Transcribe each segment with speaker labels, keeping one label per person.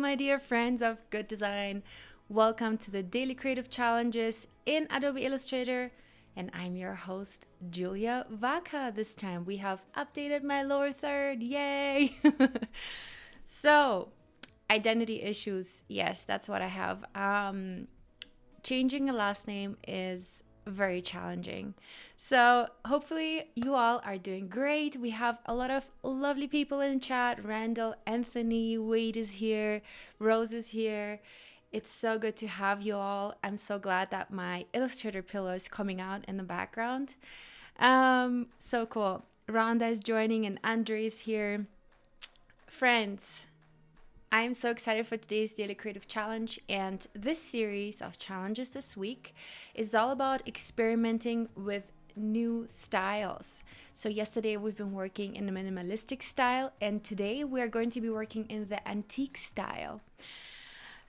Speaker 1: my dear friends of good design. Welcome to the Daily Creative Challenges in Adobe Illustrator. And I'm your host, Julia Vaca. This time we have updated my lower third. Yay! So, identity issues. Yes, that's what I have. Changing a last name is very challenging. So hopefully you all are doing great. We have a lot of lovely people in chat. Randall, Anthony, Wade is here, Rose is here. It's so good to have you all. I'm so glad that my Illustrator pillow is coming out in the background. So cool. Rhonda is joining and Andre is here. Friends, I am so excited for today's Daily Creative Challenge, and this series of challenges this week is all about experimenting with new styles. So yesterday we've been working in the minimalistic style, and today we are going to be working in the antique style.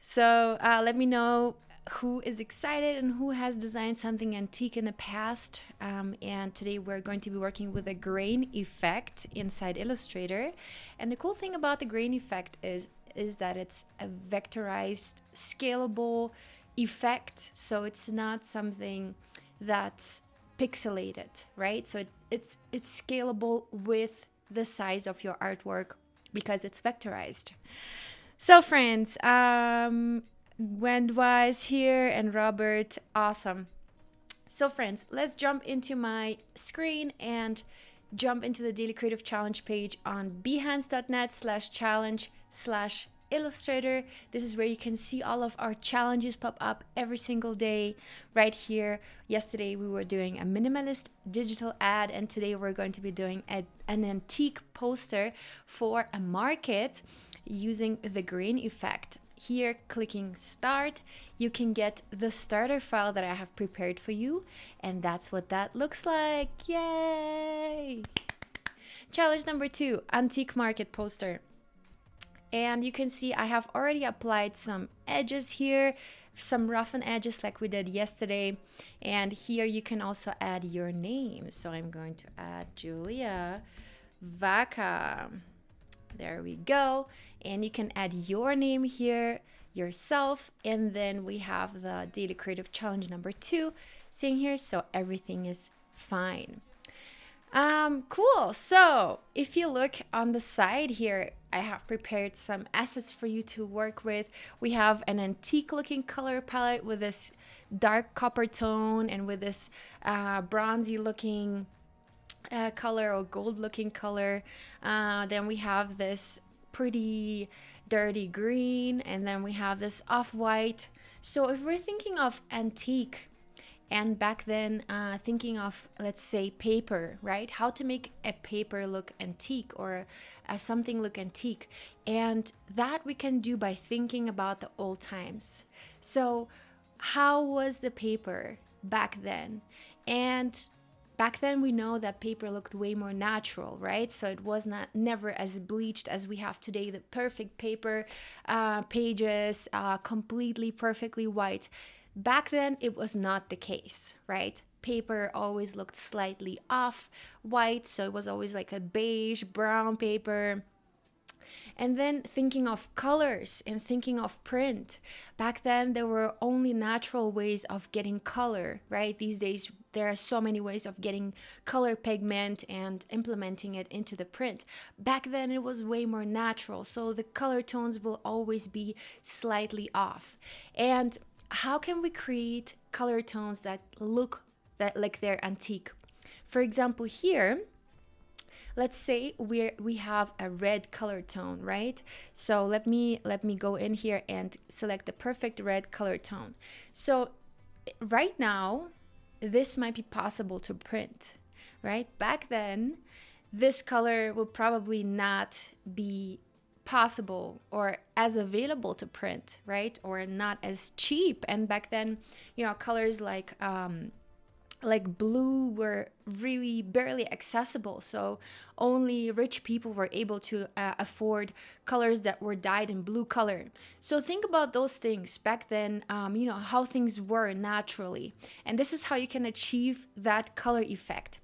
Speaker 1: So let me know who is excited and who has designed something antique in the past. And today we're going to be working with a grain effect inside Illustrator. And the cool thing about the grain effect is that it's a vectorized, scalable effect. So it's not something that's pixelated, right? So it's scalable with the size of your artwork because it's vectorized. So friends, Wendwise here and Robert, awesome. So friends, let's jump into my screen and jump into the Daily Creative Challenge page on behance.net/challenge/Illustrator. This is where you can see all of our challenges pop up every single day right here. Yesterday we were doing a minimalist digital ad, and today we're going to be doing an antique poster for a market using the grain effect. Here, clicking start, you can get the starter file that I have prepared for you, and that's what that looks like. Yay! Challenge number 2, antique market poster. And you can see I have already applied some edges here, some roughen edges like we did yesterday. And here you can also add your name. So I'm going to add Julia Vaca. There we go. And you can add your name here, yourself. And then we have the Daily Creative Challenge number 2 saying here, so everything is fine. Cool. So if you look on the side here, I have prepared some assets for you to work with. We have an antique looking color palette with this dark copper tone and with this bronzy looking color or gold looking color. Then we have this pretty dirty green, and then we have this off-white. So if we're thinking of antique, and back then thinking of, let's say, paper, right? How to make a paper look antique or something look antique. And that we can do by thinking about the old times. So how was the paper back then? And back then we know that paper looked way more natural, right? So it was never as bleached as we have today. The perfect paper pages, completely perfectly white. Back then, it was not the case, right? Paper always looked slightly off white, so it was always like a beige, brown paper. And then thinking of colors and thinking of print. Back then, there were only natural ways of getting color, right? These days, there are so many ways of getting color pigment and implementing it into the print. Back then, it was way more natural, so the color tones will always be slightly off. And how can we create color tones that look like they're antique? For example, here, let's say we have a red color tone, right? So let me go in here and select the perfect red color tone. So right now, this might be possible to print, right? Back then, this color would probably not be possible or as available to print, right? Or not as cheap. And back then, colors like blue were really barely accessible. So only rich people were able to afford colors that were dyed in blue color. So think about those things back then, how things were naturally. And this is how you can achieve that color effect.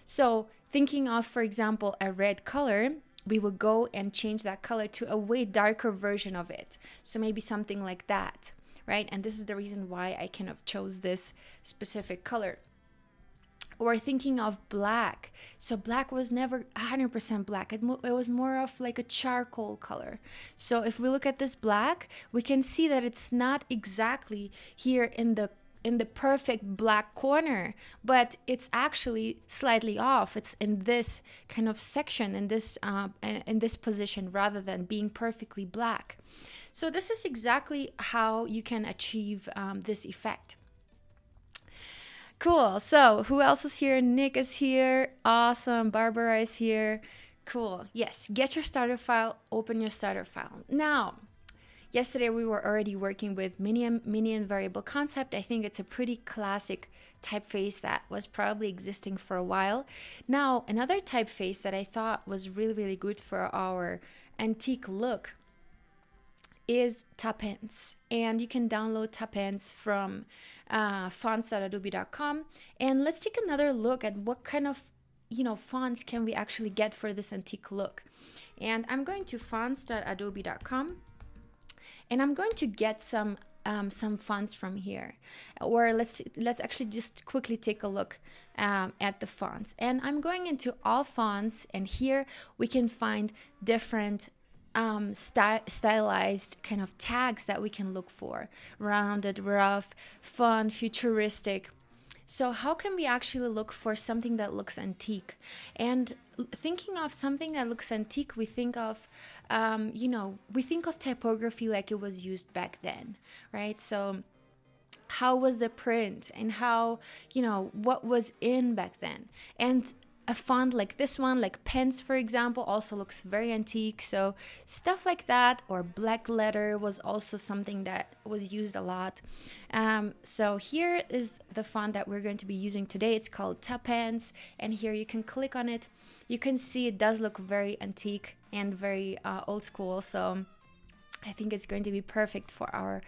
Speaker 1: So thinking of, for example, a red color, we will go and change that color to a way darker version of it. So maybe something like that, right? And this is the reason why I kind of chose this specific color. Or thinking of black. So black was never 100% black. It was more of like a charcoal color. So if we look at this black, we can see that it's not exactly here in the perfect black corner, but it's actually slightly off. It's in this kind of section, in this position, rather than being perfectly black. So this is exactly how you can achieve this effect. Cool. So who else is here? Nick is here. Awesome. Barbara is here. Cool. Yes. Get your starter file. Open your starter file. Now, yesterday we were already working with mini and variable concept. I think it's a pretty classic typeface that was probably existing for a while. Now, another typeface that I thought was really, really good for our antique look is Tapens, and you can download Tapens from fonts.adobe.com. And let's take another look at what kind of fonts can we actually get for this antique look. And I'm going to fonts.adobe.com, and I'm going to get some fonts from here. Or let's actually just quickly take a look at the fonts. And I'm going into all fonts, and here we can find different stylized kind of tags that we can look for: rounded, rough, fun, futuristic. So how can we actually look for something that looks antique? And thinking of something that looks antique, we think of typography like it was used back then, right? So how was the print, and how, what was in back then? And a font like this one, like Pens, for example, also looks very antique. So stuff like that, or black letter was also something that was used a lot. So here is the font that we're going to be using today. It's called Tapens, and here you can click on it. You can see it does look very antique and very old school. So I think it's going to be perfect for our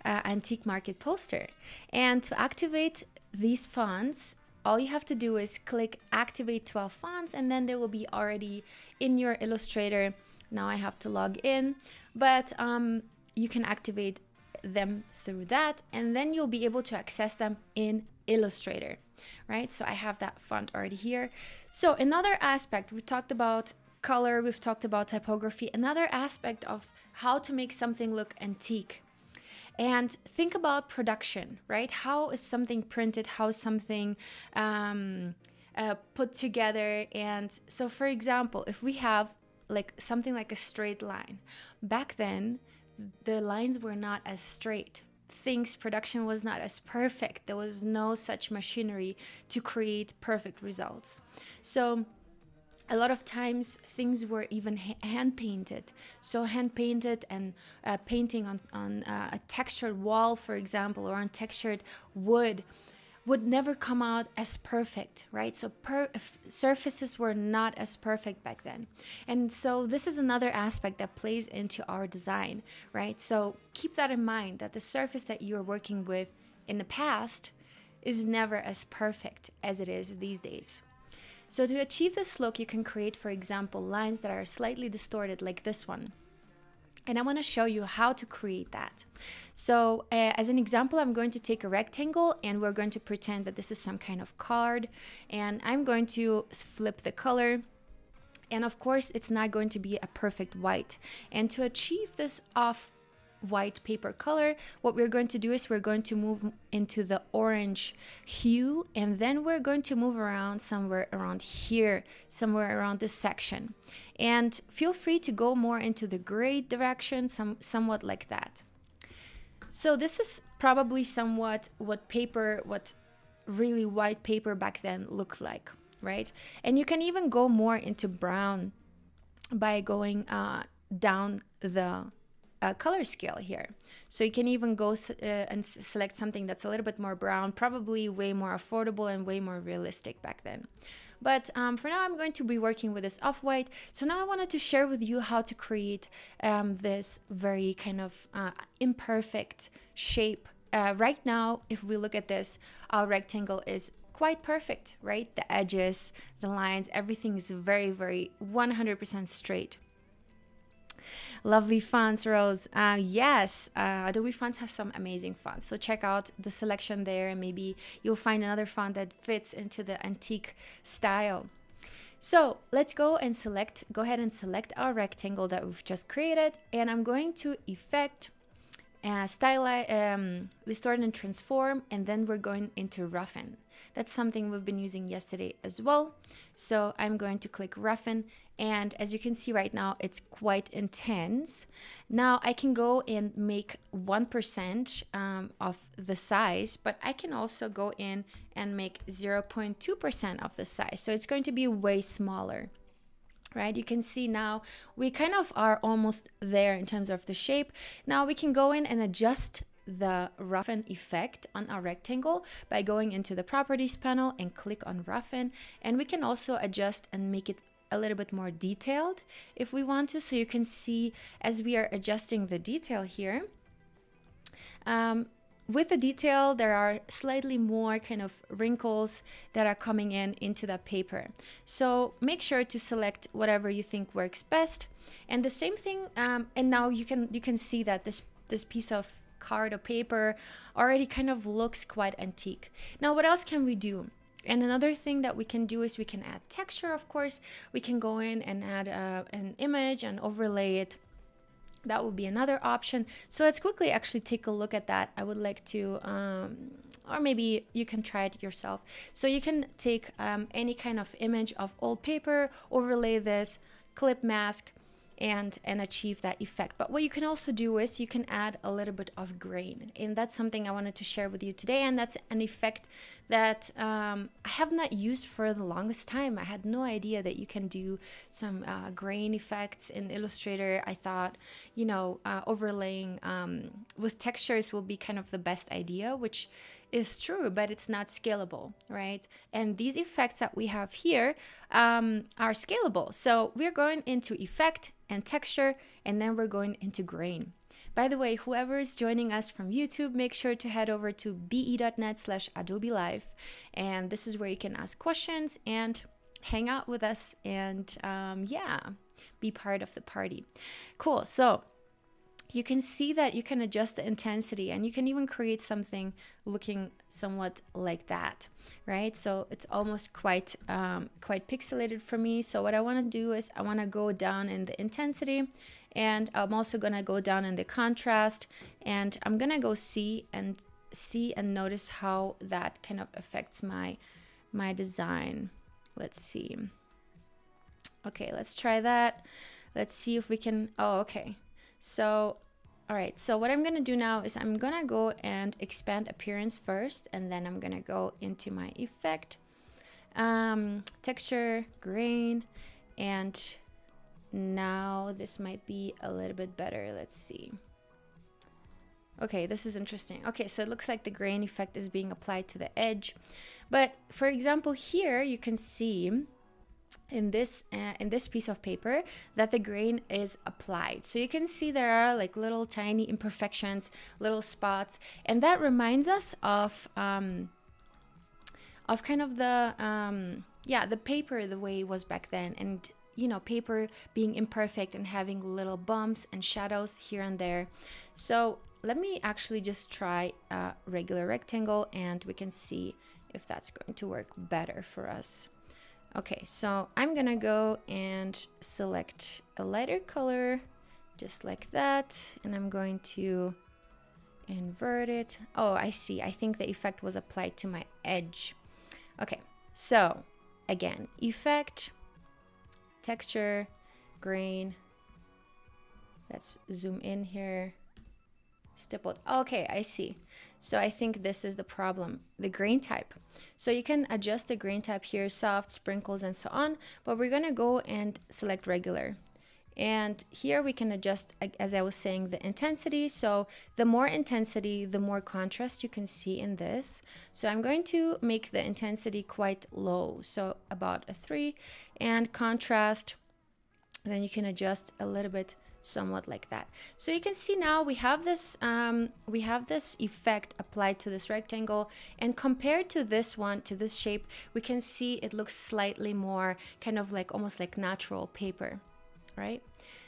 Speaker 1: antique market poster. And to activate these fonts, all you have to do is click activate 12 fonts, and then they will be already in your Illustrator. Now I have to log in, but you can activate them through that, and then you'll be able to access them in Illustrator, right? So I have that font already here. So another aspect, we've talked about color, we've talked about typography, another aspect of how to make something look antique. And think about production, right? How is something printed? How is something put together? And so, for example, if we have like something like a straight line, back then, the lines were not as straight. Production was not as perfect. There was no such machinery to create perfect results. So a lot of times things were even hand painted. So hand painted and painting on a textured wall, for example, or on textured wood would never come out as perfect, right? So surfaces were not as perfect back then. And so this is another aspect that plays into our design, right? So keep that in mind, that the surface that you're working with in the past is never as perfect as it is these days. So to achieve this look, you can create, for example, lines that are slightly distorted like this one. And I want to show you how to create that. So as an example, I'm going to take a rectangle, and we're going to pretend that this is some kind of card. And I'm going to flip the color. And of course, it's not going to be a perfect white. And to achieve this off-white paper color, what we're going to do is we're going to move into the orange hue, and then we're going to move around somewhere around here, somewhere around this section. And feel free to go more into the gray direction, somewhat like that. So this is probably somewhat what really white paper back then looked like, right? And you can even go more into brown by going down the color scale here. So you can even go and select something that's a little bit more brown, probably way more affordable and way more realistic back then. But for now, I'm going to be working with this off-white. So now I wanted to share with you how to create this very kind of imperfect shape. Right now, if we look at this, our rectangle is quite perfect, right? The edges, the lines, everything is very, very 100% straight. Lovely fonts, Rose. Yes, Adobe Fonts has some amazing fonts. So check out the selection there, and maybe you'll find another font that fits into the antique style. So let's go ahead and select our rectangle that we've just created. And I'm going to Effect, Distort and Transform, and then we're going into Roughen. That's something we've been using yesterday as well. So I'm going to click Roughen, and as you can see right now, it's quite intense. Now I can go and make 1% of the size, but I can also go in and make 0.2% of the size. So it's going to be way smaller. Right, you can see now we kind of are almost there in terms of the shape. Now we can go in and adjust the roughen effect on our rectangle by going into the properties panel and click on roughen, and we can also adjust and make it a little bit more detailed if we want to. So you can see as we are adjusting the detail here, with the detail, there are slightly more kind of wrinkles that are coming into that paper. So make sure to select whatever you think works best. And the same thing, and now you can see that this piece of card or paper already kind of looks quite antique. Now, what else can we do? And another thing that we can do is we can add texture, of course. We can go in and add an image and overlay it. That would be another option. So let's quickly actually take a look at that. I would like to, or maybe you can try it yourself. So you can take any kind of image of old paper, overlay this, clip mask, and achieve that effect. But what you can also do is you can add a little bit of grain, and that's something I wanted to share with you today. And that's an effect that I have not used for the longest time. I had no idea that you can do some grain effects in Illustrator. I thought, you know, overlaying with textures will be kind of the best idea, which is true, but it's not scalable, right? And these effects that we have here are scalable. So we're going into effect and texture, and then we're going into grain. By the way, whoever is joining us from YouTube, make sure to head over to be.net/Adobe Live. And this is where you can ask questions and hang out with us and yeah, be part of the party. Cool. So you can see that you can adjust the intensity, and you can even create something looking somewhat like that, right? So it's almost quite pixelated for me. So what I want to do is I want to go down in the intensity, and I'm also going to go down in the contrast, and I'm going to go see and notice how that kind of affects my design. Let's see. Okay, let's try that. Let's see if we can, oh, okay. So, all right, so what I'm gonna do now is I'm gonna go and expand appearance first, and then I'm gonna go into my effect, texture, grain, and now this might be a little bit better. Let's see. Okay, this is interesting. Okay, so it looks like the grain effect is being applied to the edge. But for example, here you can see in this piece of paper that the grain is applied. So you can see there are like little tiny imperfections, little spots, and that reminds us of kind of the paper the way it was back then, and you know, paper being imperfect and having little bumps and shadows here and there. So let me actually just try a regular rectangle, and we can see if that's going to work better for us. Okay, so I'm gonna go and select a lighter color, just like that, and I'm going to invert it. Oh, I see. I think the effect was applied to my edge. Okay, so again, effect, texture, grain. Let's zoom in here. Stippled. Okay, I see. So I think this is the problem, the grain type. So you can adjust the grain type here, soft, sprinkles, and so on, but we're gonna go and select regular. And here we can adjust, as I was saying, the intensity. So the more intensity, the more contrast you can see in this. So I'm going to make the intensity quite low, so about a 3, and contrast, then you can adjust a little bit somewhat like that. So you can see now we have this effect applied to this rectangle, and compared to this one, to this shape, we can see it looks slightly more kind of like almost like natural paper, right?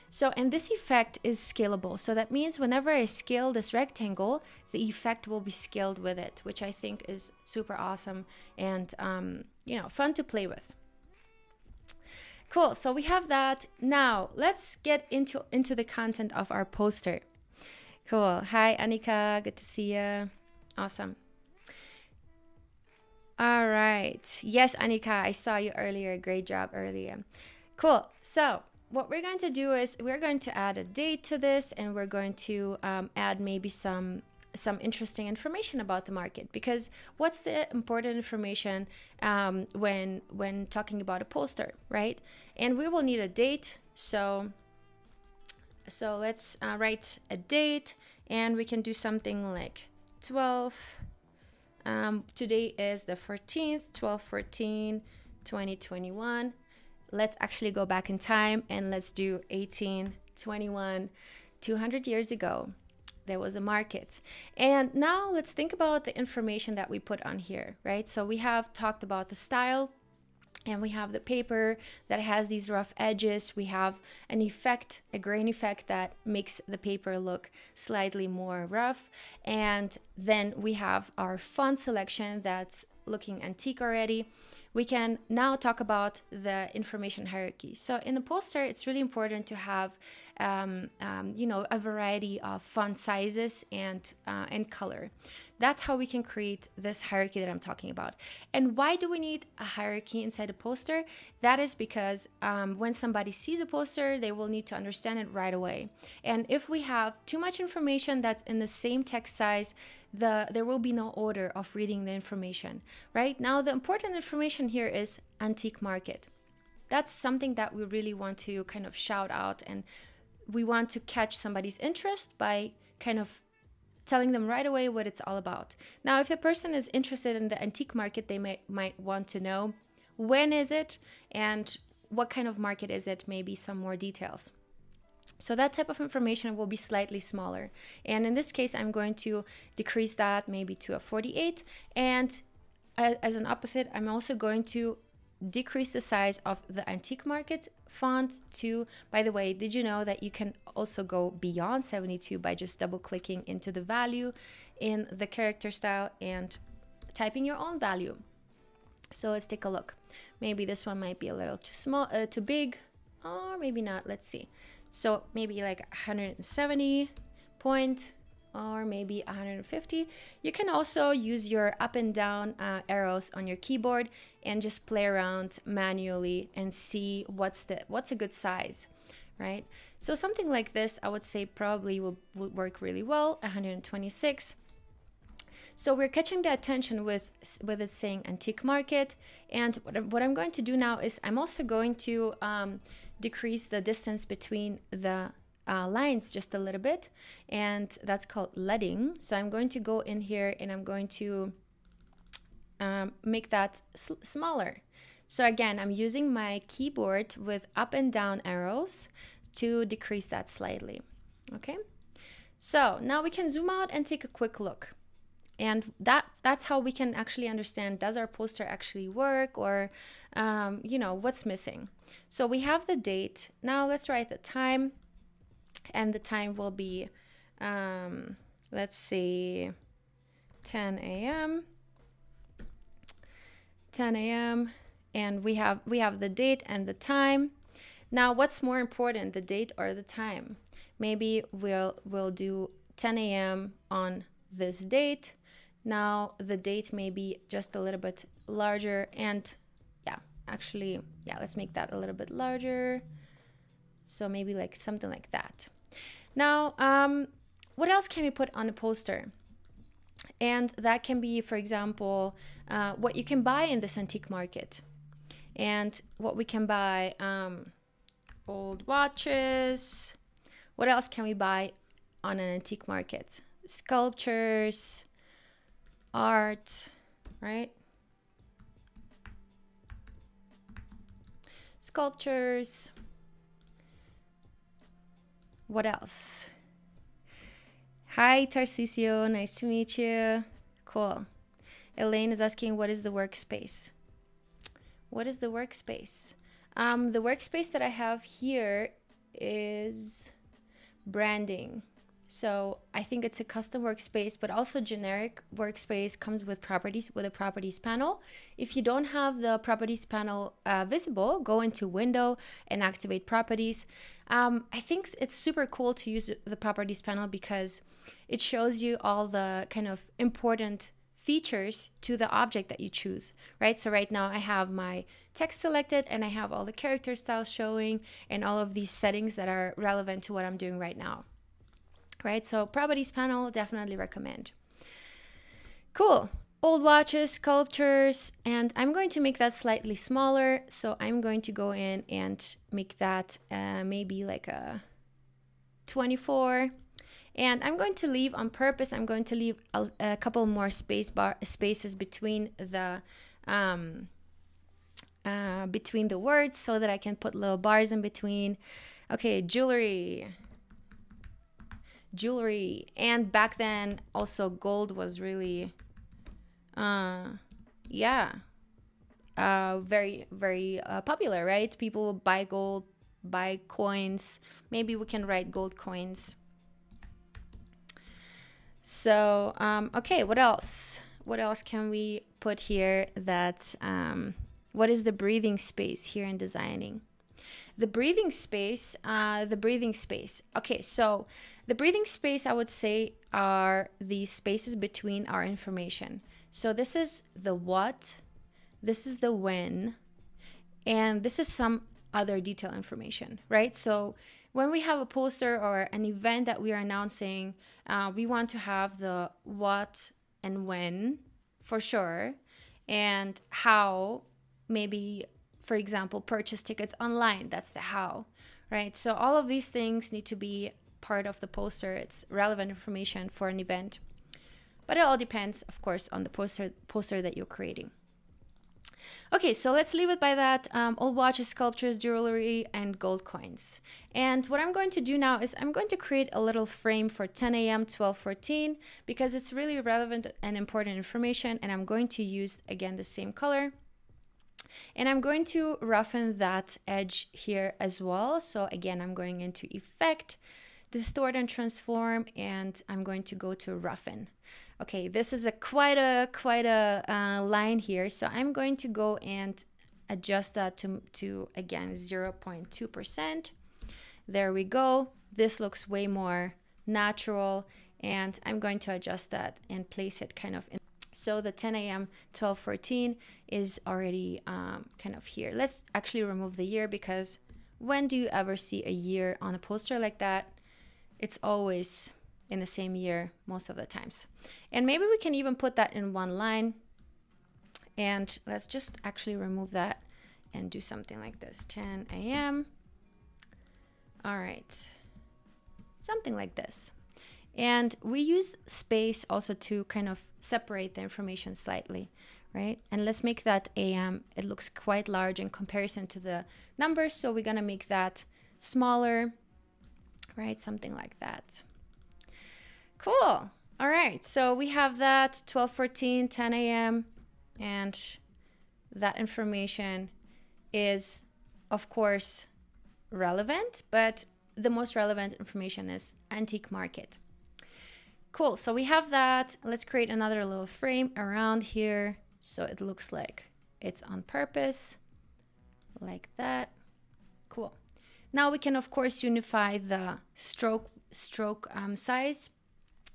Speaker 1: So, and this effect is scalable. So that means whenever I scale this rectangle, the effect will be scaled with it, which I think is super awesome and, you know, fun to play with. Cool, so we have that. Now let's get into the content of our poster. Cool. Hi, Annika, good to see you. Awesome. All right. Yes, Annika, I saw you earlier. Great job earlier. Cool. So what we're going to do is we're going to add a date to this, and we're going to add maybe some interesting information about the market, because what's the important information when talking about a poster, right? And we will need a date. So let's write a date, and we can do something like 12. Today is the 14th, 12/14/2021. Let's actually go back in time and let's do 1821. 200 years ago, there was a market. And now let's think about the information that we put on here, right? So we have talked about the style, and we have the paper that has these rough edges. We have an effect, a grain effect that makes the paper look slightly more rough. And then we have our font selection that's looking antique already. We can now talk about the information hierarchy. So in the poster, it's really important to have, you know, a variety of font sizes and color. That's how we can create this hierarchy that I'm talking about. And why do we need a hierarchy inside a poster? That is because when somebody sees a poster, they will need to understand it right away. And if we have too much information that's in the same text size, there will be no order of reading the information, right? Now, the important information here is antique market. That's something that we really want to kind of shout out, and we want to catch somebody's interest by kind of telling them right away what it's all about. Now, if the person is interested in the antique market, they might want to know when is it and what kind of market is it, maybe some more details. So that type of information will be slightly smaller. And in this case, I'm going to decrease that maybe to a 48. And as an opposite, I'm also going to decrease the size of the antique market font to, by the way, did you know that you can also go beyond 72 by just double clicking into the value in the character style and typing your own value? So let's take a look. Maybe this one might be a little too small, too big, or maybe not. Let's see. So maybe like 170 point, or maybe 150. You can also use your up and down arrows on your keyboard and just play around manually and see what's a good size, right? So something like this, I would say probably would work really well. 126. So we're catching the attention with it saying antique market. And what I'm going to do now is I'm also going to decrease the distance between the lines just a little bit, and that's called leading. So I'm going to go in here and I'm going to make that smaller. So again, I'm using my keyboard with up and down arrows to decrease that slightly. Okay, so now we can zoom out and take a quick look. And that's how we can actually understand, does our poster actually work, or you know, what's missing. So we have the date. Now let's write the time, and the time will be let's see, 10 a.m. 10 a.m. and we have the date and the time. Now, what's more important, the date or the time? Maybe we'll do 10 a.m. on this date. Now the date may be just a little bit larger, and let's make that a little bit larger. So maybe like something like that. Now, what else can we put on a poster? And that can be, for example, what you can buy in this antique market, and what we can buy, old watches. What else can we buy on an antique market? Sculptures, art, right? Sculptures, What else? Hi, Tarcisio. Nice to meet you. Cool. Elaine is asking, what is the workspace? What is the workspace? The workspace that I have here is branding. So I think it's a custom workspace, but also generic workspace comes with properties, with a properties panel. If you don't have the properties panel visible, go into window and activate properties. I think it's super cool to use the properties panel because it shows you all the kind of important features to the object that you choose, right? So right now I have my text selected and I have all the character styles showing and all of these settings that are relevant to what I'm doing right now, right? So properties panel, definitely recommend. Cool. Old watches, sculptures, and I'm going to make that slightly smaller. So I'm going to go in and make that maybe like a 24. And I'm going to leave on purpose, I'm going to leave a couple more spaces between the words so that I can put little bars in between. Okay, jewelry. And back then also gold was really, very, very popular, right? People buy gold, buy coins. Maybe we can write gold coins. So, okay, what else? What else can we put here that, what is the breathing space here in designing? The breathing space. Okay, so the breathing space, I would say, are the spaces between our information. So this is the what, this is the when, and this is some other detail information, right? So when we have a poster or an event that we are announcing, we want to have the what and when for sure, and how, maybe, for example, purchase tickets online, that's the how, right? So all of these things need to be part of the poster. It's relevant information for an event, but it all depends, of course, on the poster that you're creating. Okay, so let's leave it by that. Old watches, sculptures, jewelry, and gold coins. And what I'm going to do now is I'm going to create a little frame for 10 a.m., 12:14, because it's really relevant and important information. And I'm going to use, again, the same color. And I'm going to roughen that edge here as well. So again, I'm going into Effect, Distort and Transform, and I'm going to go to Roughen. Okay, this is quite a line here. So I'm going to go and adjust that to again 0.2%. There we go. This looks way more natural, and I'm going to adjust that and place it kind of in. So the 10 a.m. 12:14 is already kind of here. Let's actually remove the year, because when do you ever see a year on a poster like that? It's always in the same year most of the times. And maybe we can even put that in one line. And let's just actually remove that and do something like this. 10 a.m. All right. Something like this. And we use space also to kind of separate the information slightly, right? And let's make that AM. It looks quite large in comparison to the numbers. So we're going to make that smaller, right? Something like that. Cool. All right. So we have that 12:14, 10 a.m. And that information is, of course, relevant, but the most relevant information is antique market. Cool. So we have that. Let's create another little frame around here so it looks like it's on purpose, like that. Cool. Now we can, of course, unify the stroke size.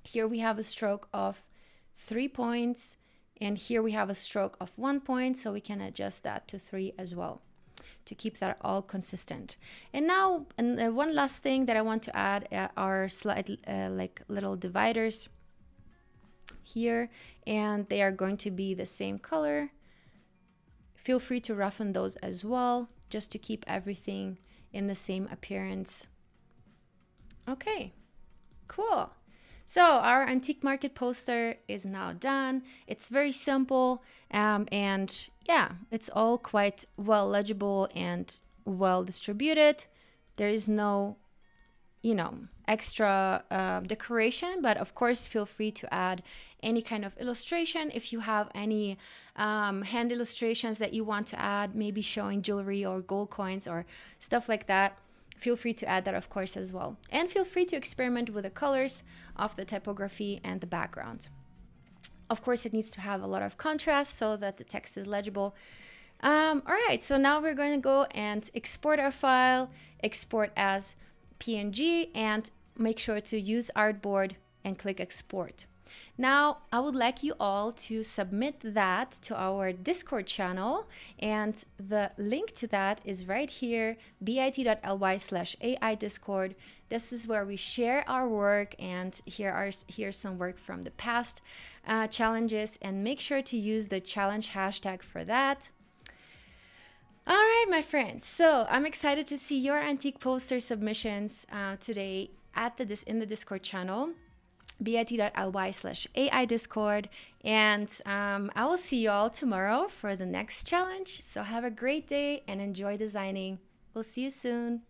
Speaker 1: Here we have a stroke of 3 points, and here we have a stroke of 1 point, so we can adjust that to 3 as well to keep that all consistent. And now, one last thing that I want to add are slight like little dividers here, and they are going to be the same color. Feel free to roughen those as well, just to keep everything in the same appearance. Okay, cool. So our antique market poster is now done. It's very simple, and yeah, it's all quite well legible and well distributed. There is no you know, extra decoration, but of course feel free to add any kind of illustration. If you have any hand illustrations that you want to add, maybe showing jewelry or gold coins or stuff like that, feel free to add that, of course, as well. And feel free to experiment with the colors of the typography and the background. Of course, it needs to have a lot of contrast so that the text is legible. All right, so now we're going to go and export our file, export as PNG, and make sure to use artboard and click export. Now, I would like you all to submit that to our Discord channel, and the link to that is right here, bit.ly/AI Discord. This is where we share our work, and here's some work from the past challenges, and make sure to use the challenge hashtag for that. All right, my friends. So I'm excited to see your antique poster submissions today in the Discord channel, bit.ly/AI Discord. And I will see you all tomorrow for the next challenge. So have a great day and enjoy designing. We'll see you soon.